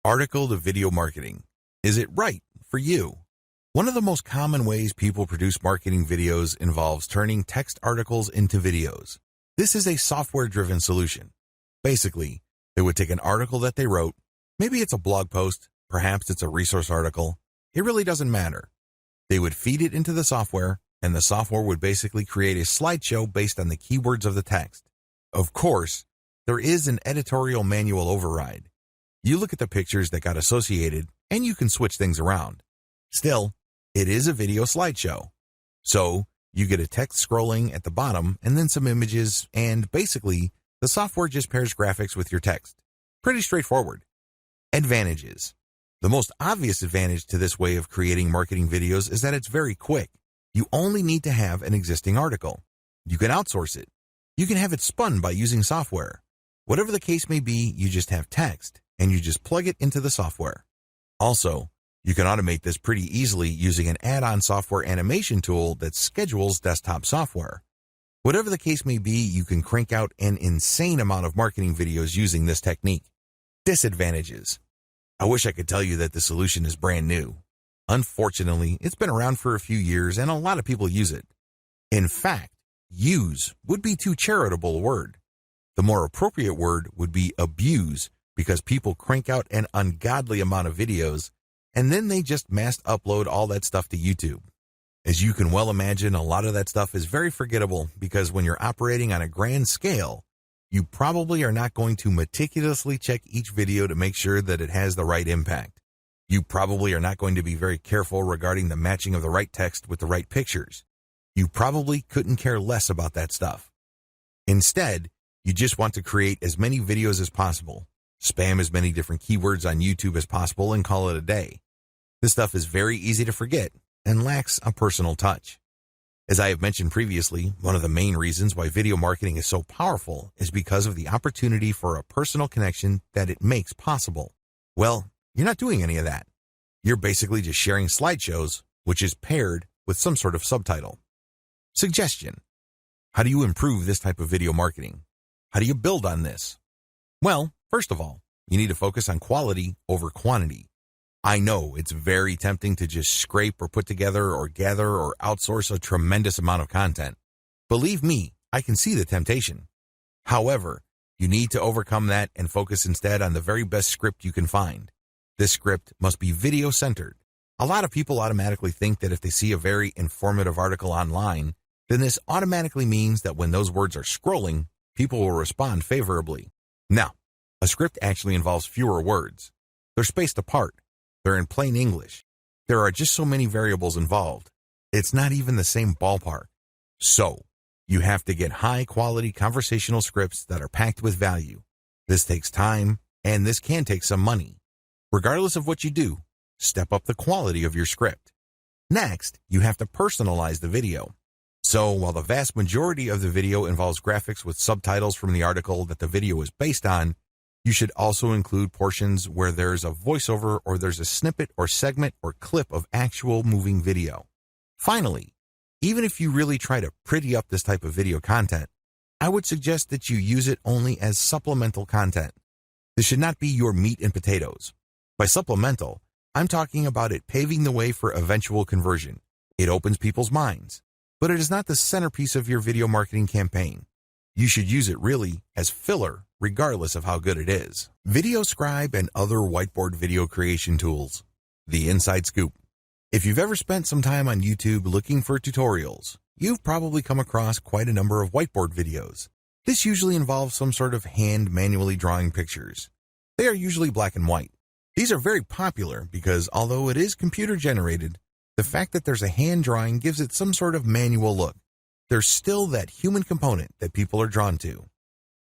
Article to video marketing. Is it right for you? One of the most common ways people produce marketing videos involves turning text articles into videos. This is a software-driven solution. Basically, they would take an article that they wrote, maybe it's a blog post, perhaps it's a resource article, it really doesn't matter. They would feed it into the software, and the software would basically create a slideshow based on the keywords of the text. Of course, there is an editorial manual override. You look at the pictures that got associated, and you can switch things around. Still, it is a video slideshow. So, you get a text scrolling at the bottom and then some images, and basically, the software just pairs graphics with your text. Pretty straightforward. Advantages. The most obvious advantage to this way of creating marketing videos is that it's very quick. You only need to have an existing article. You can outsource it. You can have it spun by using software. Whatever the case may be, you just have text, and you just plug it into the software. Also, you can automate this pretty easily using an add-on software animation tool that schedules desktop software. Whatever the case may be, you can crank out an insane amount of marketing videos using this technique. Disadvantages. I wish I could tell you that the solution is brand new. Unfortunately, it's been around for a few years and a lot of people use it. In fact, use would be too charitable a word. The more appropriate word would be abuse, because people crank out an ungodly amount of videos and then they just mass upload all that stuff to YouTube. As you can well imagine, a lot of that stuff is very forgettable because when you're operating on a grand scale, you probably are not going to meticulously check each video to make sure that it has the right impact. You probably are not going to be very careful regarding the matching of the right text with the right pictures. You probably couldn't care less about that stuff. Instead, you just want to create as many videos as possible, spam as many different keywords on YouTube as possible, and call it a day. This stuff is very easy to forget and lacks a personal touch. As I have mentioned previously, one of the main reasons why video marketing is so powerful is because of the opportunity for a personal connection that it makes possible. Well, you're not doing any of that. You're basically just sharing slideshows, which is paired with some sort of subtitle. Suggestion. How do you improve this type of video marketing? How do you build on this? Well, first of all, you need to focus on quality over quantity. I know it's very tempting to just scrape or put together or gather or outsource a tremendous amount of content. Believe me, I can see the temptation. However, you need to overcome that and focus instead on the very best script you can find. This script must be video-centered. A lot of people automatically think that if they see a very informative article online, then this automatically means that when those words are scrolling, people will respond favorably. Now, a script actually involves fewer words. They're spaced apart. They're in plain English. There are just so many variables involved. It's not even the same ballpark. So, you have to get high-quality conversational scripts that are packed with value. This takes time, and this can take some money. Regardless of what you do, step up the quality of your script. Next, you have to personalize the video. So, while the vast majority of the video involves graphics with subtitles from the article that the video is based on, you should also include portions where there's a voiceover or there's a snippet or segment or clip of actual moving video. Finally, even if you really try to pretty up this type of video content, I would suggest that you use it only as supplemental content. This should not be your meat and potatoes. By supplemental, I'm talking about it paving the way for eventual conversion. It opens people's minds, but it is not the centerpiece of your video marketing campaign. You should use it really as filler, regardless of how good it is. VideoScribe and other whiteboard video creation tools. The inside scoop. If you've ever spent some time on YouTube looking for tutorials, you've probably come across quite a number of whiteboard videos. This usually involves some sort of hand manually drawing pictures. They are usually black and white. These are very popular because although it is computer generated, the fact that there's a hand drawing gives it some sort of manual look. There's still that human component that people are drawn to.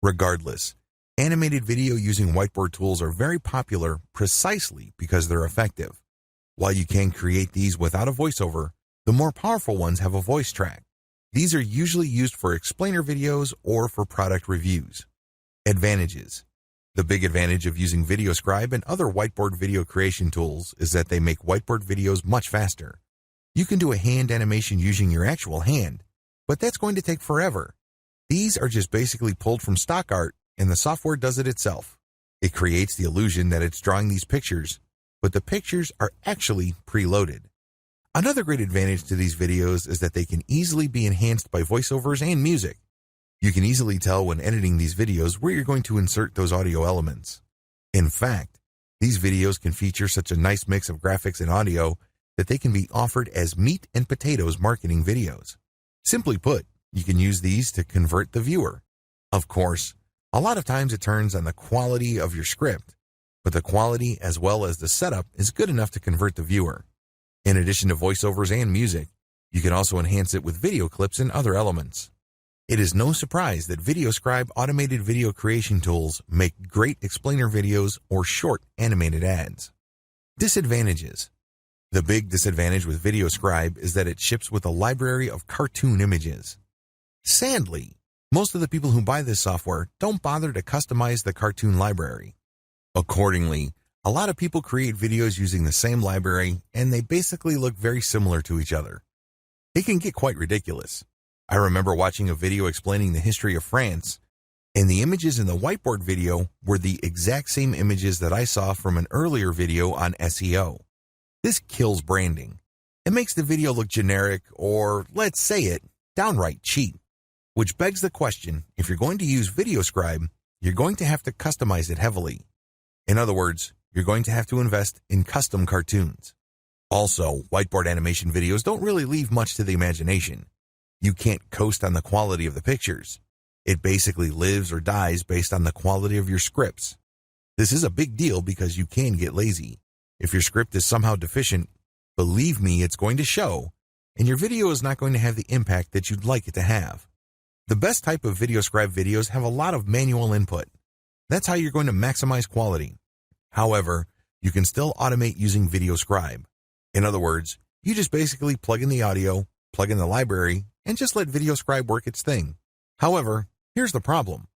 Regardless, animated video using whiteboard tools are very popular precisely because they're effective. While you can create these without a voiceover, the more powerful ones have a voice track. These are usually used for explainer videos or for product reviews. Advantages. The big advantage of using VideoScribe and other whiteboard video creation tools is that they make whiteboard videos much faster. You can do a hand animation using your actual hand, but that's going to take forever. These are just basically pulled from stock art, and the software does it itself. It creates the illusion that it's drawing these pictures, but the pictures are actually preloaded. Another great advantage to these videos is that they can easily be enhanced by voiceovers and music. You can easily tell when editing these videos where you're going to insert those audio elements. In fact, these videos can feature such a nice mix of graphics and audio that they can be offered as meat and potatoes marketing videos. Simply put, you can use these to convert the viewer. Of course, a lot of times it turns on the quality of your script, but the quality as well as the setup is good enough to convert the viewer. In addition to voiceovers and music, you can also enhance it with video clips and other elements. It is no surprise that VideoScribe automated video creation tools make great explainer videos or short animated ads. Disadvantages. The big disadvantage with VideoScribe is that it ships with a library of cartoon images. Sadly, most of the people who buy this software don't bother to customize the cartoon library. Accordingly, a lot of people create videos using the same library, and they basically look very similar to each other. It can get quite ridiculous. I remember watching a video explaining the history of France, and the images in the whiteboard video were the exact same images that I saw from an earlier video on SEO. This kills branding. It makes the video look generic or, let's say it, downright cheap. Which begs the question, if you're going to use VideoScribe, you're going to have to customize it heavily. In other words, you're going to have to invest in custom cartoons. Also, whiteboard animation videos don't really leave much to the imagination. You can't coast on the quality of the pictures. It basically lives or dies based on the quality of your scripts. This is a big deal because you can get lazy. If your script is somehow deficient, believe me, it's going to show, and your video is not going to have the impact that you'd like it to have. The best type of VideoScribe videos have a lot of manual input. That's how you're going to maximize quality. However, you can still automate using VideoScribe. In other words, you just basically plug in the audio, plug in the library, and just let VideoScribe work its thing. However, here's the problem.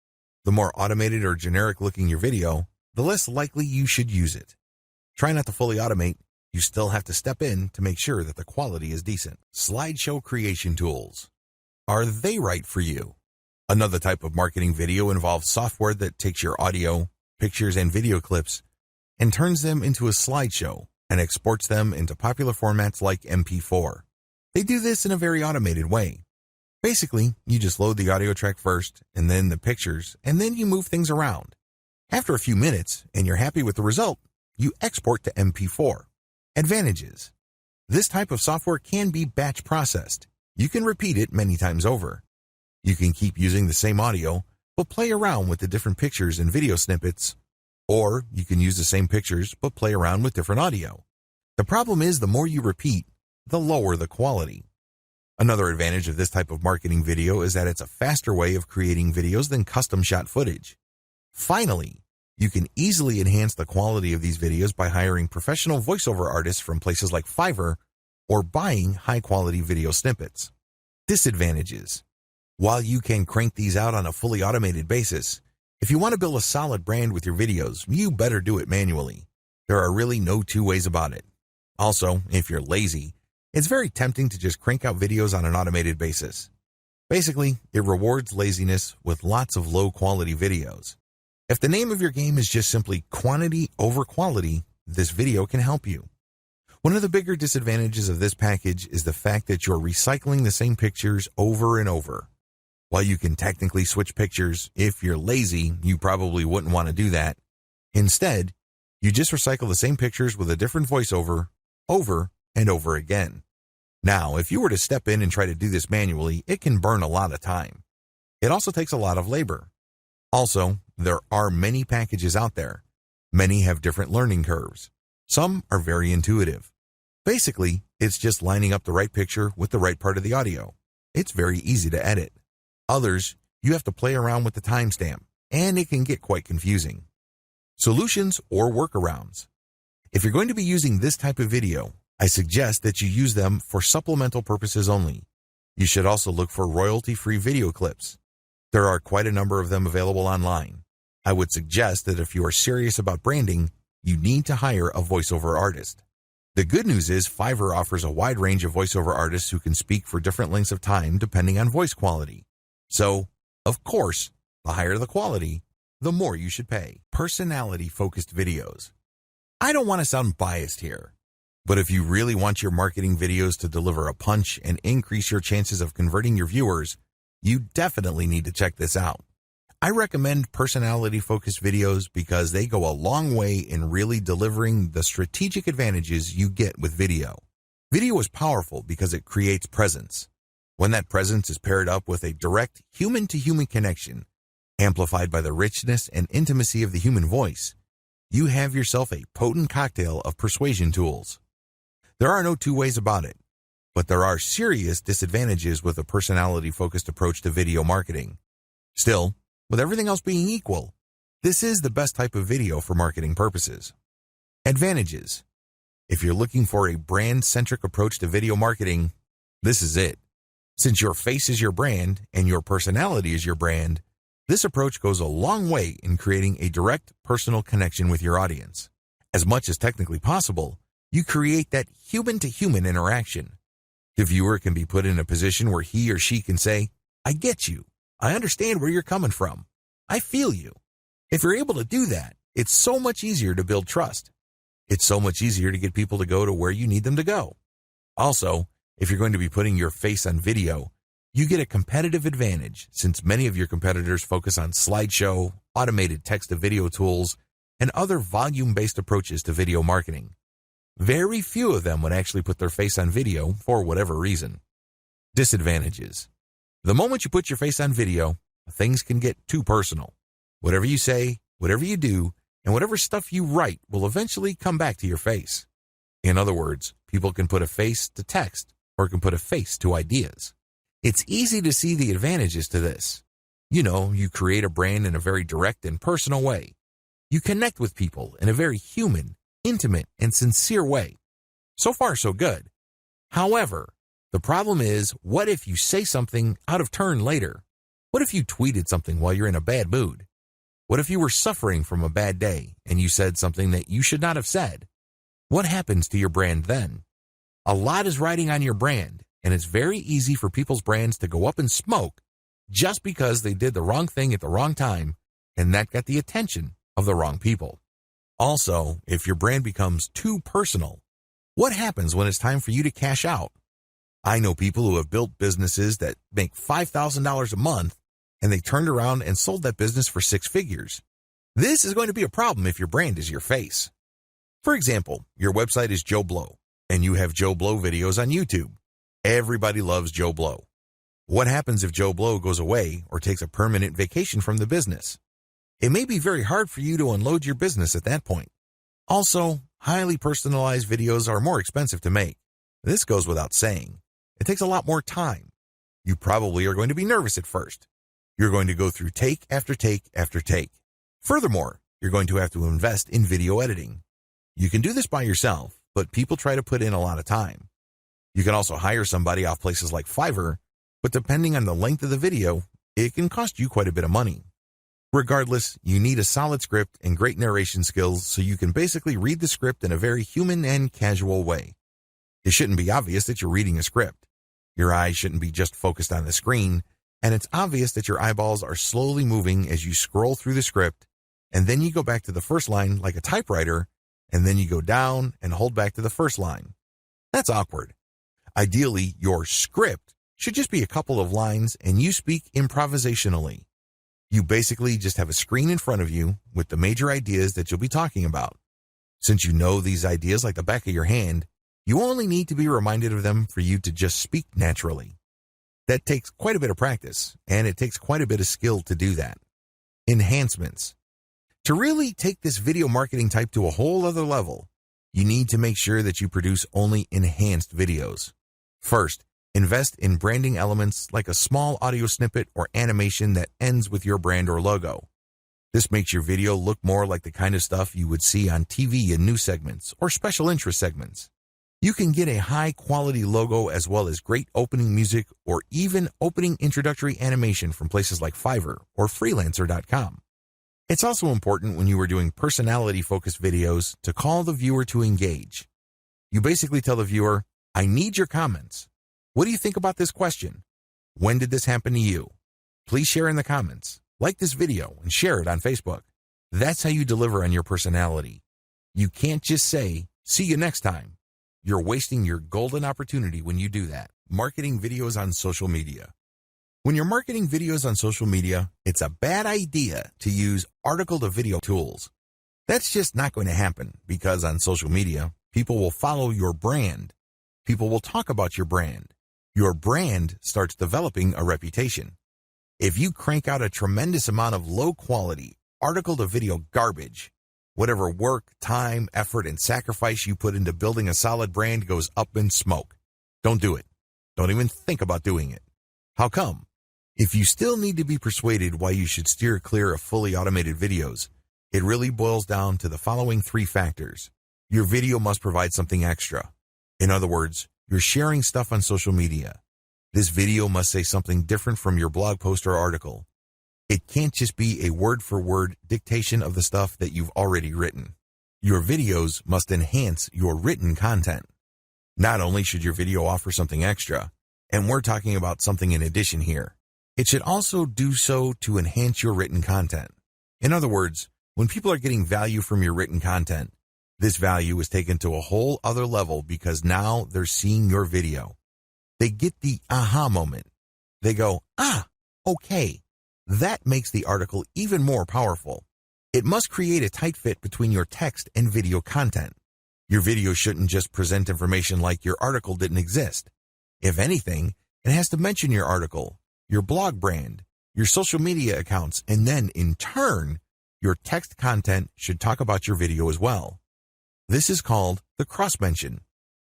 The more automated or generic looking your video, the less likely you should use it. Try not to fully automate. You still have to step in to make sure that the quality is decent. Slideshow creation tools. Are they right for you? Another type of marketing video involves software that takes your audio, pictures, and video clips and turns them into a slideshow and exports them into popular formats like MP4. They do this in a very automated way. Basically, you just load the audio track first, and then the pictures, and then you move things around. After a few minutes, and you're happy with the result, you export to MP4. Advantages. This type of software can be batch processed. You can repeat it many times over. You can keep using the same audio, but play around with the different pictures and video snippets. Or you can use the same pictures, but play around with different audio. The problem is the more you repeat, the lower the quality. Another advantage of this type of marketing video is that it's a faster way of creating videos than custom shot footage. Finally, you can easily enhance the quality of these videos by hiring professional voiceover artists from places like Fiverr or buying high-quality video snippets. Disadvantages. While you can crank these out on a fully automated basis, if you want to build a solid brand with your videos, you better do it manually. There are really no two ways about it. Also, if you're lazy, it's very tempting to just crank out videos on an automated basis. Basically, it rewards laziness with lots of low-quality videos. If the name of your game is just simply quantity over quality, this video can help you. One of the bigger disadvantages of this package is the fact that you're recycling the same pictures over and over. While you can technically switch pictures, if you're lazy, you probably wouldn't want to do that. Instead, you just recycle the same pictures with a different voiceover over and over again. Now, if you were to step in and try to do this manually, it can burn a lot of time. It also takes a lot of labor. Also, there are many packages out there. Many have different learning curves. Some are very intuitive. Basically, it's just lining up the right picture with the right part of the audio. It's very easy to edit. Others, you have to play around with the timestamp, and it can get quite confusing. Solutions or workarounds. If you're going to be using this type of video, I suggest that you use them for supplemental purposes only. You should also look for royalty-free video clips. There are quite a number of them available online. I would suggest that if you are serious about branding, you need to hire a voiceover artist. The good news is Fiverr offers a wide range of voiceover artists who can speak for different lengths of time depending on voice quality. So, of course, the higher the quality, the more you should pay. Personality-focused videos. I don't want to sound biased here, but if you really want your marketing videos to deliver a punch and increase your chances of converting your viewers, you definitely need to check this out. I recommend personality-focused videos because they go a long way in really delivering the strategic advantages you get with video. Video is powerful because it creates presence. When that presence is paired up with a direct human-to-human connection, amplified by the richness and intimacy of the human voice, you have yourself a potent cocktail of persuasion tools. There are no two ways about it, but there are serious disadvantages with a personality-focused approach to video marketing. Still, with everything else being equal, this is the best type of video for marketing purposes. Advantages. If you're looking for a brand-centric approach to video marketing, this is it. Since your face is your brand and your personality is your brand, this approach goes a long way in creating a direct personal connection with your audience. As much as technically possible, you create that human-to-human interaction. The viewer can be put in a position where he or she can say, "I get you. I understand where you're coming from. I feel you." If you're able to do that, it's so much easier to build trust. It's so much easier to get people to go to where you need them to go. Also, if you're going to be putting your face on video, you get a competitive advantage since many of your competitors focus on slideshow, automated text-to-video tools, and other volume-based approaches to video marketing. Very few of them would actually put their face on video for whatever reason. Disadvantages. The moment you put your face on video, things can get too personal. Whatever you say, whatever you do, and whatever stuff you write will eventually come back to your face. In other words, people can put a face to text or can put a face to ideas. It's easy to see the advantages to this. You create a brand in a very direct and personal way. You connect with people in a very human, intimate, and sincere way. So far, so good. However, the problem is, what if you say something out of turn later? What if you tweeted something while you're in a bad mood? What if you were suffering from a bad day and you said something that you should not have said? What happens to your brand then? A lot is riding on your brand, and it's very easy for people's brands to go up in smoke just because they did the wrong thing at the wrong time, and that got the attention of the wrong people. Also, if your brand becomes too personal, what happens when it's time for you to cash out? I know people who have built businesses that make $5,000 a month, and they turned around and sold that business for 6 figures. This is going to be a problem if your brand is your face. For example, your website is Joe Blow, and you have Joe Blow videos on YouTube. Everybody loves Joe Blow. What happens if Joe Blow goes away or takes a permanent vacation from the business? It may be very hard for you to unload your business at that point. Also, highly personalized videos are more expensive to make. This goes without saying. It takes a lot more time. You probably are going to be nervous at first. You're going to go through take after take after take. Furthermore, you're going to have to invest in video editing. You can do this by yourself, but people try to put in a lot of time. You can also hire somebody off places like Fiverr, but depending on the length of the video, it can cost you quite a bit of money. Regardless, you need a solid script and great narration skills so you can basically read the script in a very human and casual way. It shouldn't be obvious that you're reading a script. Your eyes shouldn't be just focused on the screen, and it's obvious that your eyeballs are slowly moving as you scroll through the script, and then you go back to the first line like a typewriter, and then you go down and hold back to the first line. That's awkward. Ideally, your script should just be a couple of lines and you speak improvisationally. You basically just have a screen in front of you with the major ideas that you'll be talking about. Since you know these ideas like the back of your hand, you only need to be reminded of them for you to just speak naturally. That takes quite a bit of practice, and it takes quite a bit of skill to do that. Enhancements. To really take this video marketing type to a whole other level, you need to make sure that you produce only enhanced videos. First, invest in branding elements like a small audio snippet or animation that ends with your brand or logo. This makes your video look more like the kind of stuff you would see on TV in news segments or special interest segments. You can get a high-quality logo as well as great opening music or even opening introductory animation from places like Fiverr or Freelancer.com. It's also important when you are doing personality-focused videos to call the viewer to engage. You basically tell the viewer, "I need your comments. What do you think about this question? When did this happen to you? Please share in the comments. Like this video and share it on Facebook. That's how you deliver on your personality. You can't just say, "See you next time." You're wasting your golden opportunity when you do that. Marketing videos on social media. When you're marketing videos on social media, it's a bad idea to use article-to-video tools. That's just not going to happen because on social media, people will follow your brand. People will talk about your brand. Your brand starts developing a reputation. If you crank out a tremendous amount of low-quality, article-to-video garbage, whatever work, time, effort, and sacrifice you put into building a solid brand goes up in smoke. Don't do it. Don't even think about doing it. How come? If you still need to be persuaded why you should steer clear of fully automated videos, it really boils down to the following 3 factors. Your video must provide something extra. In other words, you're sharing stuff on social media. This video must say something different from your blog post or article. It can't just be a word-for-word dictation of the stuff that you've already written. Your videos must enhance your written content. Not only should your video offer something extra, and we're talking about something in addition here, it should also do so to enhance your written content. In other words, when people are getting value from your written content, this value is taken to a whole other level because now they're seeing your video. They get the aha moment. They go, okay. That makes the article even more powerful. It must create a tight fit between your text and video content. Your video shouldn't just present information like your article didn't exist. If anything, it has to mention your article, your blog brand, your social media accounts, and then, in turn, your text content should talk about your video as well. This is called the cross-mention.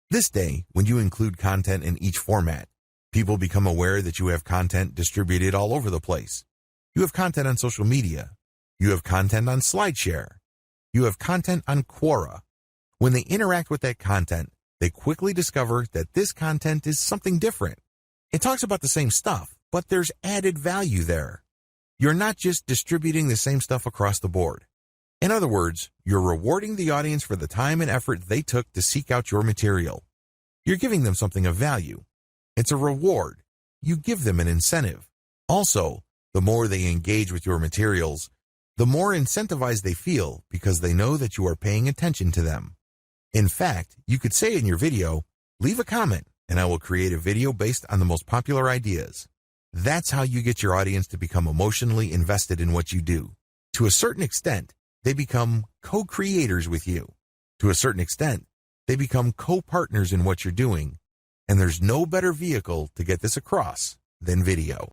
This day, when you include content in each format, people become aware that you have content distributed all over the place. You have content on social media. You have content on SlideShare. You have content on Quora. When they interact with that content, they quickly discover that this content is something different. It talks about the same stuff, but there's added value there. You're not just distributing the same stuff across the board. In other words, you're rewarding the audience for the time and effort they took to seek out your material. You're giving them something of value. It's a reward. You give them an incentive. Also, the more they engage with your materials, the more incentivized they feel because they know that you are paying attention to them. In fact, you could say in your video, "Leave a comment and I will create a video based on the most popular ideas." That's how you get your audience to become emotionally invested in what you do. To a certain extent, they become co-creators with you. To a certain extent, they become co-partners in what you're doing. And there's no better vehicle to get this across than video.